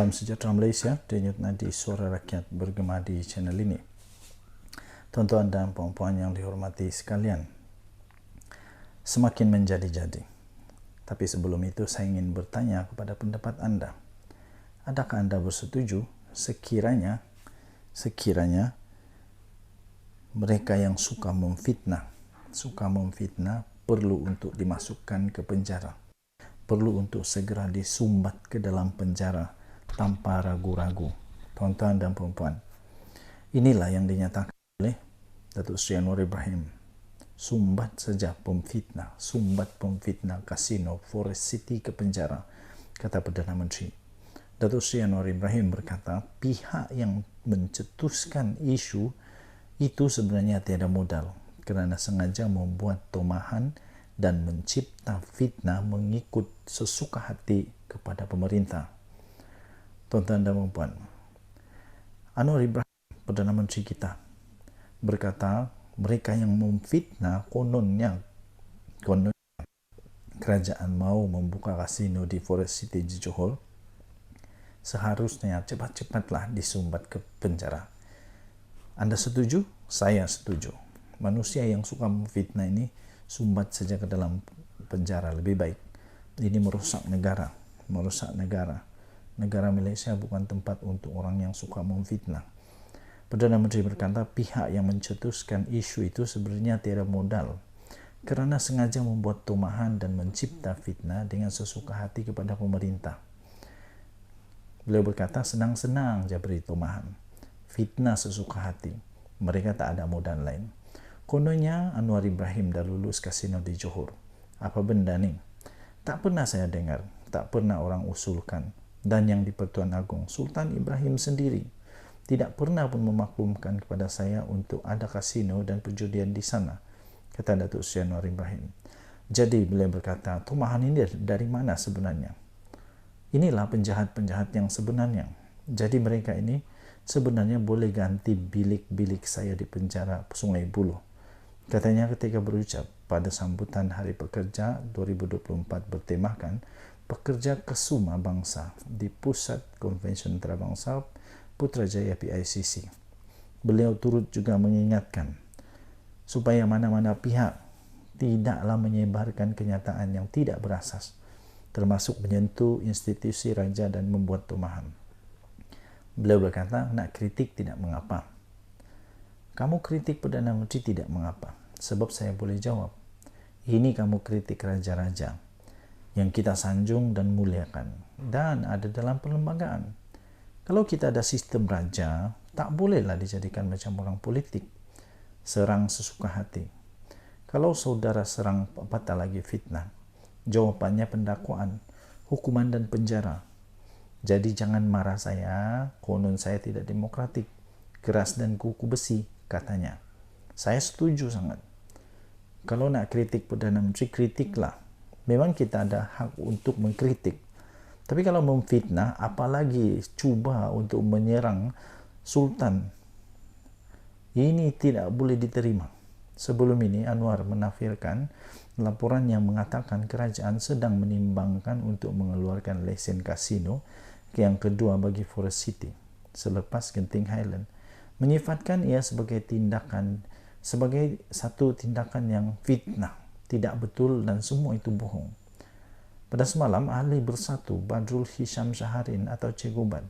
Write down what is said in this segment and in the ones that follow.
Salam sejahtera Malaysia, denyut nadi suara rakyat bergema di channel ini. Tuan-tuan dan puan-puan yang dihormati sekalian, semakin menjadi-jadi. Tapi sebelum itu saya ingin bertanya kepada pendapat anda. Adakah anda bersetuju sekiranya mereka yang suka memfitnah perlu untuk dimasukkan ke penjara, perlu untuk segera disumbat ke dalam penjara tanpa ragu-ragu? Tuan-tuan dan puan-puan, inilah yang dinyatakan oleh Datuk Seri Anwar Ibrahim. Sumbat saja pemfitnah, sumbat pemfitnah kasino Forest City ke penjara, kata Perdana Menteri. Datuk Seri Anwar Ibrahim berkata, pihak yang mencetuskan isu itu sebenarnya tiada modal kerana sengaja membuat tomahan dan mencipta fitnah mengikut sesuka hati kepada pemerintah. Tuan-tuan dan puan-puan, Anwar Ibrahim, Perdana Menteri kita, berkata mereka yang memfitnah kononnya kerajaan mau membuka kasino di Forest City di Johor, seharusnya cepat-cepatlah disumbat ke penjara. Anda setuju? Saya setuju. Manusia yang suka memfitnah ini sumbat saja ke dalam penjara lebih baik. Ini merusak negara. Negara Malaysia bukan tempat untuk orang yang suka memfitnah. Perdana Menteri berkata pihak yang mencetuskan isu itu sebenarnya tiada modal kerana sengaja membuat tomahan dan mencipta fitnah dengan sesuka hati kepada pemerintah. Beliau berkata senang-senang je beri tomahan, fitnah sesuka hati. Mereka tak ada modal lain. Kononnya Anwar Ibrahim dah lulus kasino di Johor. Apa benda ni? Tak pernah saya dengar, tak pernah orang usulkan. Dan yang di Pertuan Agong, Sultan Ibrahim sendiri tidak pernah pun memaklumkan kepada saya untuk ada kasino dan perjudian di sana, kata Datuk Seri Anwar Ibrahim. Jadi beliau berkata, tomahan ini dari mana sebenarnya? Inilah penjahat-penjahat yang sebenarnya. Jadi mereka ini sebenarnya boleh ganti bilik-bilik saya di penjara Sungai Buloh, katanya ketika berucap pada sambutan Hari Pekerja 2024 bertemakan Pekerja Kesuma Bangsa di Pusat Konvensyen Antarabangsa Putrajaya PICC. Beliau turut juga mengingatkan supaya mana-mana pihak tidaklah menyebarkan kenyataan yang tidak berasas, termasuk menyentuh institusi raja dan membuat tomahan. Beliau berkata, nak kritik tidak mengapa. Kamu kritik Perdana Menteri tidak mengapa, sebab saya boleh jawab. Ini kamu kritik raja-raja yang kita sanjung dan muliakan dan ada dalam perlembagaan. Kalau kita ada sistem raja, tak bolehlah dijadikan macam orang politik, serang sesuka hati. Kalau saudara serang, apatah lagi fitnah, jawapannya pendakwaan, hukuman dan penjara. Jadi jangan marah saya, konon saya tidak demokratik, keras dan kuku besi, katanya. Saya setuju sangat. Kalau nak kritik Perdana Menteri, kritiklah. Memang kita ada hak untuk mengkritik. Tapi kalau memfitnah, apalagi cuba untuk menyerang Sultan, ini tidak boleh diterima. Sebelum ini, Anwar menafsirkan laporan yang mengatakan kerajaan sedang menimbangkan untuk mengeluarkan lesen kasino yang kedua bagi Forest City selepas Genting Highland, menyifatkan ia sebagai satu tindakan yang fitnah, tidak betul dan semua itu bohong. Pada semalam, ahli bersatu Badrul Hisham Syaharin atau Cik Ubat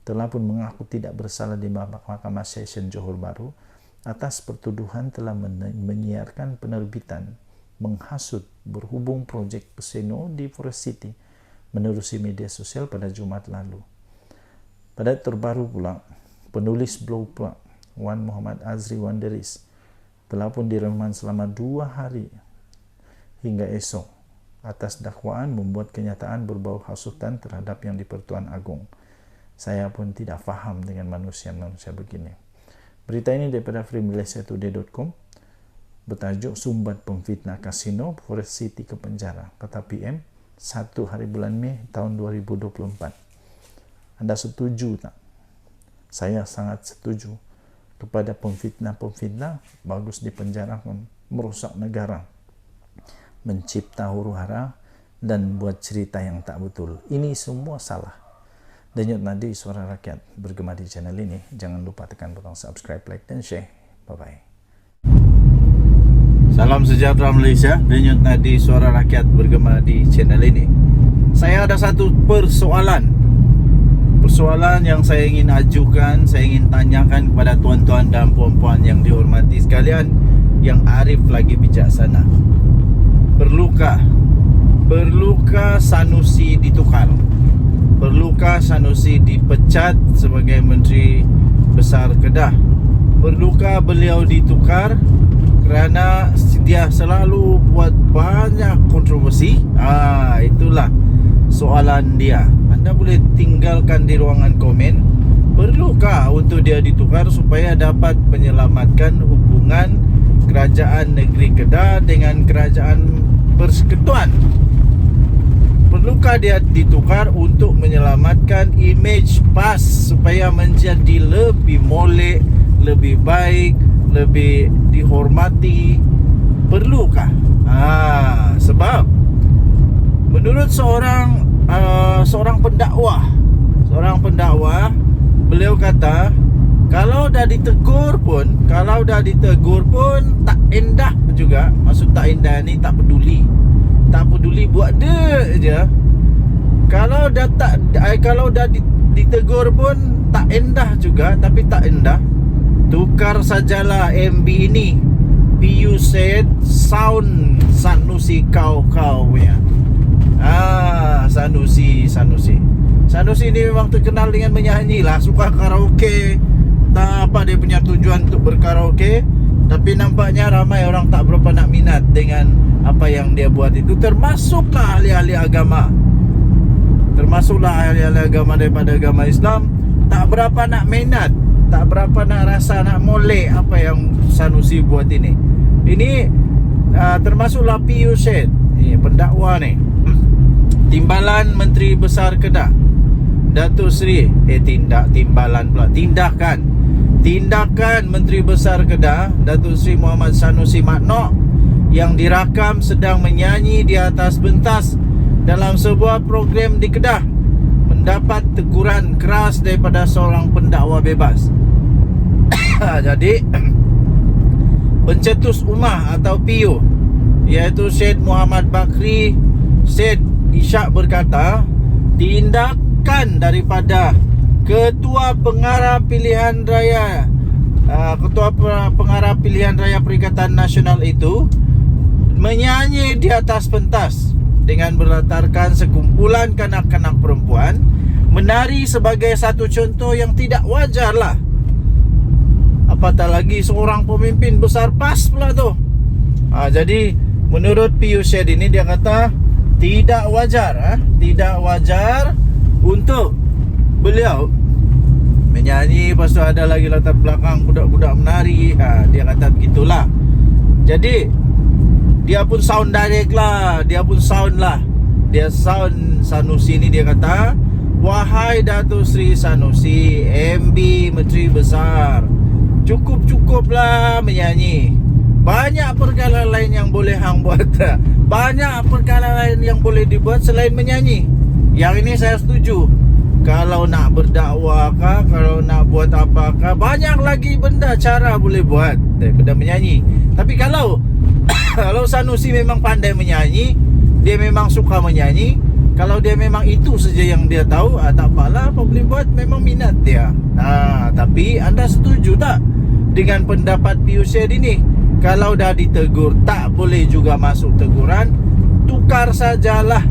telah pun mengaku tidak bersalah di Mahkamah Session Johor Bahru atas pertuduhan telah menyiarkan penerbitan menghasut berhubung projek kasino di Forest City menerusi media sosial pada Jumaat lalu. Pada terbaru pula, penulis blog pula Wan Muhammad Azri Wanderis telah pun diremand selama 2 hari hingga esok atas dakwaan membuat kenyataan berbau hasutan terhadap yang di Pertuan Agong. Saya pun tidak faham dengan manusia-manusia begini. Berita ini daripada freemalaysiatoday.com bertajuk Sumbat Pemfitnah Kasino Forest City ke penjara, kata PM 1 hari bulan Mei tahun 2024. Anda setuju tak? Saya sangat setuju kepada pemfitnah bagus dipenjarakan, merusak negara, mencipta huru-hara dan buat cerita yang tak betul. Ini semua salah. Denyut nadi suara rakyat bergema di channel ini. Jangan lupa tekan butang subscribe, like dan share. Bye-bye. Salam sejahtera Malaysia. Denyut nadi suara rakyat bergema di channel ini. Saya ada satu persoalan yang saya ingin ajukan, saya ingin tanyakan kepada tuan-tuan dan puan-puan yang dihormati sekalian, yang arif lagi bijaksana. Perlukah Sanusi ditukar? Perlukah Sanusi dipecat sebagai Menteri Besar Kedah? Perlukah beliau ditukar kerana dia selalu buat banyak kontroversi? Itulah soalan dia. Anda boleh tinggalkan di ruangan komen. Perlukah untuk dia ditukar supaya dapat menyelamatkan hubungan Kerajaan Negeri Kedah dengan Kerajaan Persekutuan? Perlukah dia ditukar untuk menyelamatkan imej PAS supaya menjadi lebih molek, lebih baik, lebih dihormati? Perlukah? Sebab menurut seorang pendakwah, beliau kata kalau dah ditegur pun tak endah juga. Maksud tak endah ni tak peduli buat dia je. Kalau dah ditegur pun tak endah juga, tapi tak endah. Tukar sajalah MB ini. PU said sound Sanusi kau punya. Sanusi ni memang terkenal dengan menyanyi lah, suka karaoke. Tak apa dia punya tujuan untuk berkaraoke, tapi nampaknya ramai orang tak berapa nak minat dengan apa yang dia buat itu. Termasuklah ahli-ahli agama daripada agama Islam, tak berapa nak minat, tak berapa nak rasa, nak molek apa yang Sanusi buat ini. Ini termasuklah PU Syed, pendakwa ni. Timbalan Menteri Besar Kedah Datuk Seri Tindakan Menteri Besar Kedah Datuk Seri Muhammad Sanusi Maknok yang dirakam sedang menyanyi di atas pentas dalam sebuah program di Kedah mendapat teguran keras daripada seorang pendakwa bebas. Jadi pencetus ummah atau PU, iaitu Syed Muhammad Bakri Syed Ishak berkata, tindakan daripada Ketua Pengarah Pilihan Raya Perikatan Nasional itu menyanyi di atas pentas dengan berlatarkan sekumpulan kanak-kanak perempuan menari sebagai satu contoh yang tidak wajar lah. Apatah lagi seorang pemimpin besar PAS pula tu. Jadi menurut PU Syed ini, dia kata tidak wajar untuk beliau menyanyi, lepas tu ada lagi latar belakang budak-budak menari. Dia kata begitulah. Jadi dia pun sound direct lah, dia sound Sanusi ni. Dia kata, wahai Datuk Seri Sanusi, MB Menteri Besar, cukup-cukuplah menyanyi. Banyak perkara lain yang boleh hang buat. Banyak perkara lain yang boleh dibuat selain menyanyi. Yang ini saya setuju. Kalau nak berdakwah kah, kalau nak buat apakah, banyak lagi benda cara boleh buat daripada menyanyi. Tapi kalau Sanusi memang pandai menyanyi, dia memang suka menyanyi, kalau dia memang itu saja yang dia tahu, tak apalah, apa boleh buat, memang minat dia. Tapi anda setuju tak dengan pendapat PU Syed ini? Kalau dah ditegur tak boleh juga masuk teguran, tukar sajalah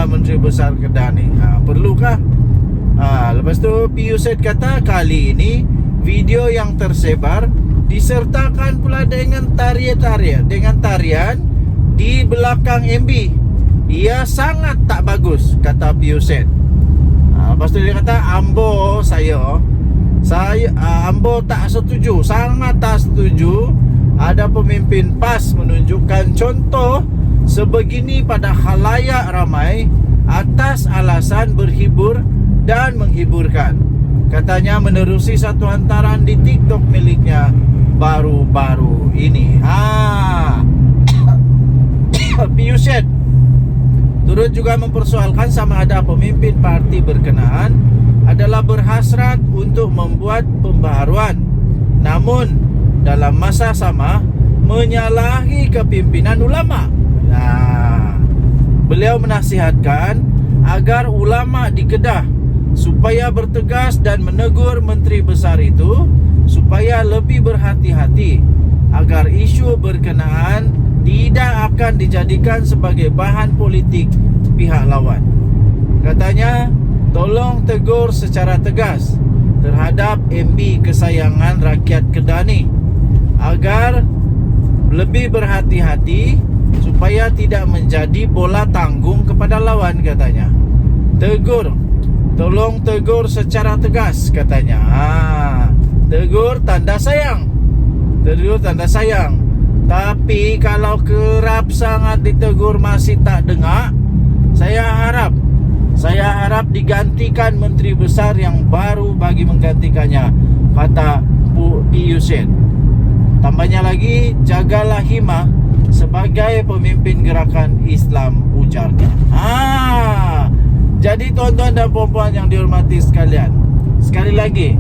Menteri Besar Kedah ni. Perlukah? Lepas tu PU Syed kata, kali ini video yang tersebar disertakan pula dengan tarian di belakang MB. Ia sangat tak bagus, kata PU Syed. Lepas tu dia kata, Ambo tak setuju, sangat tak setuju ada pemimpin PAS menunjukkan contoh sebegini pada khalayak ramai atas alasan berhibur dan menghiburkan. Katanya menerusi satu hantaran di TikTok miliknya baru-baru ini. PU Syed Turut juga mempersoalkan sama ada pemimpin parti berkenaan adalah berhasrat untuk membuat pembaharuan, namun dalam masa sama menyalahi kepimpinan ulama. Nah, beliau menasihatkan agar ulama di Kedah supaya bertegas dan menegur menteri besar itu supaya lebih berhati-hati agar isu berkenaan tidak akan dijadikan sebagai bahan politik pihak lawan. Katanya, tolong tegur secara tegas terhadap MB kesayangan rakyat Kedah ni agar lebih berhati-hati supaya tidak menjadi bola tanggung kepada lawan, katanya. Tegur, tolong tegur secara tegas, katanya. Tegur tanda sayang. Tegur tanda sayang. Tapi kalau kerap sangat ditegur masih tak dengar, saya harap digantikan menteri besar yang baru bagi menggantikannya, kata Pu Yusuf. Tambahnya lagi, jagalah hima sebagai pemimpin gerakan Islam, ujarnya. Jadi tuan-tuan dan puan-puan yang dihormati sekalian, sekali lagi,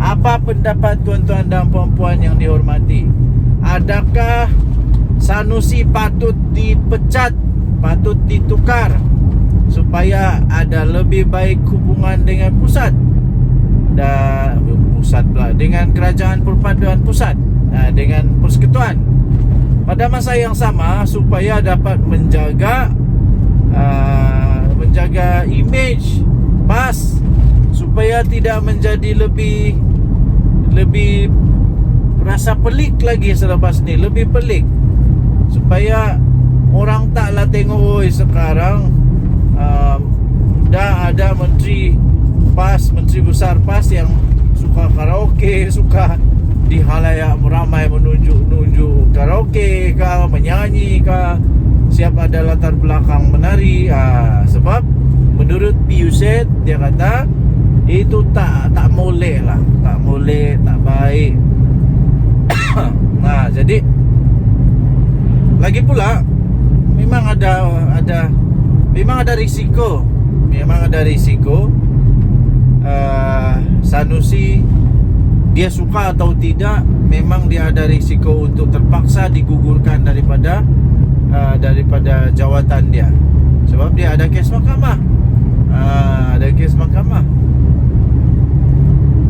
apa pendapat tuan-tuan dan puan-puan yang dihormati? Adakah Sanusi patut dipecat, patut ditukar supaya ada lebih baik hubungan dengan pusat dan dengan kerajaan perpaduan pusat, dengan persekutuan, pada masa yang sama supaya dapat menjaga image PAS supaya tidak menjadi lebih rasa pelik lagi selepas ni, lebih pelik, supaya orang taklah tengok sekarang dah ada menteri PAS, menteri besar PAS yang suka karaoke, suka di halayak ramai menunjuk karaoke kah, menyanyi kah, siap ada latar belakang menari. Sebab menurut Piuset, dia kata itu tak boleh lah, tak boleh, tak baik. Nah, jadi lagi pula memang ada risiko. Sanusi, dia suka atau tidak, memang dia ada risiko untuk terpaksa digugurkan daripada jawatan dia, sebab dia ada kes mahkamah.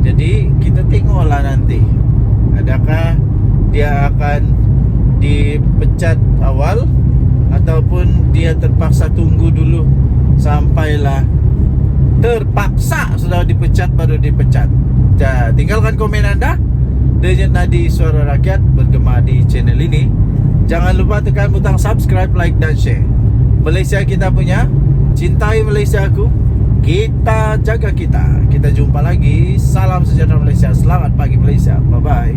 Jadi kita tengoklah nanti, adakah dia akan dipecat awal ataupun dia terpaksa tunggu dulu sampailah terpaksa sudah dipecat baru dipecat. Tinggalkan komen anda. Denyut Nadi Suara Rakyat bergema di channel ini. Jangan lupa tekan butang subscribe, like dan share. Malaysia kita punya, cintai Malaysia aku, kita jaga kita. Kita jumpa lagi. Salam sejahtera Malaysia. Selamat pagi Malaysia. Bye bye.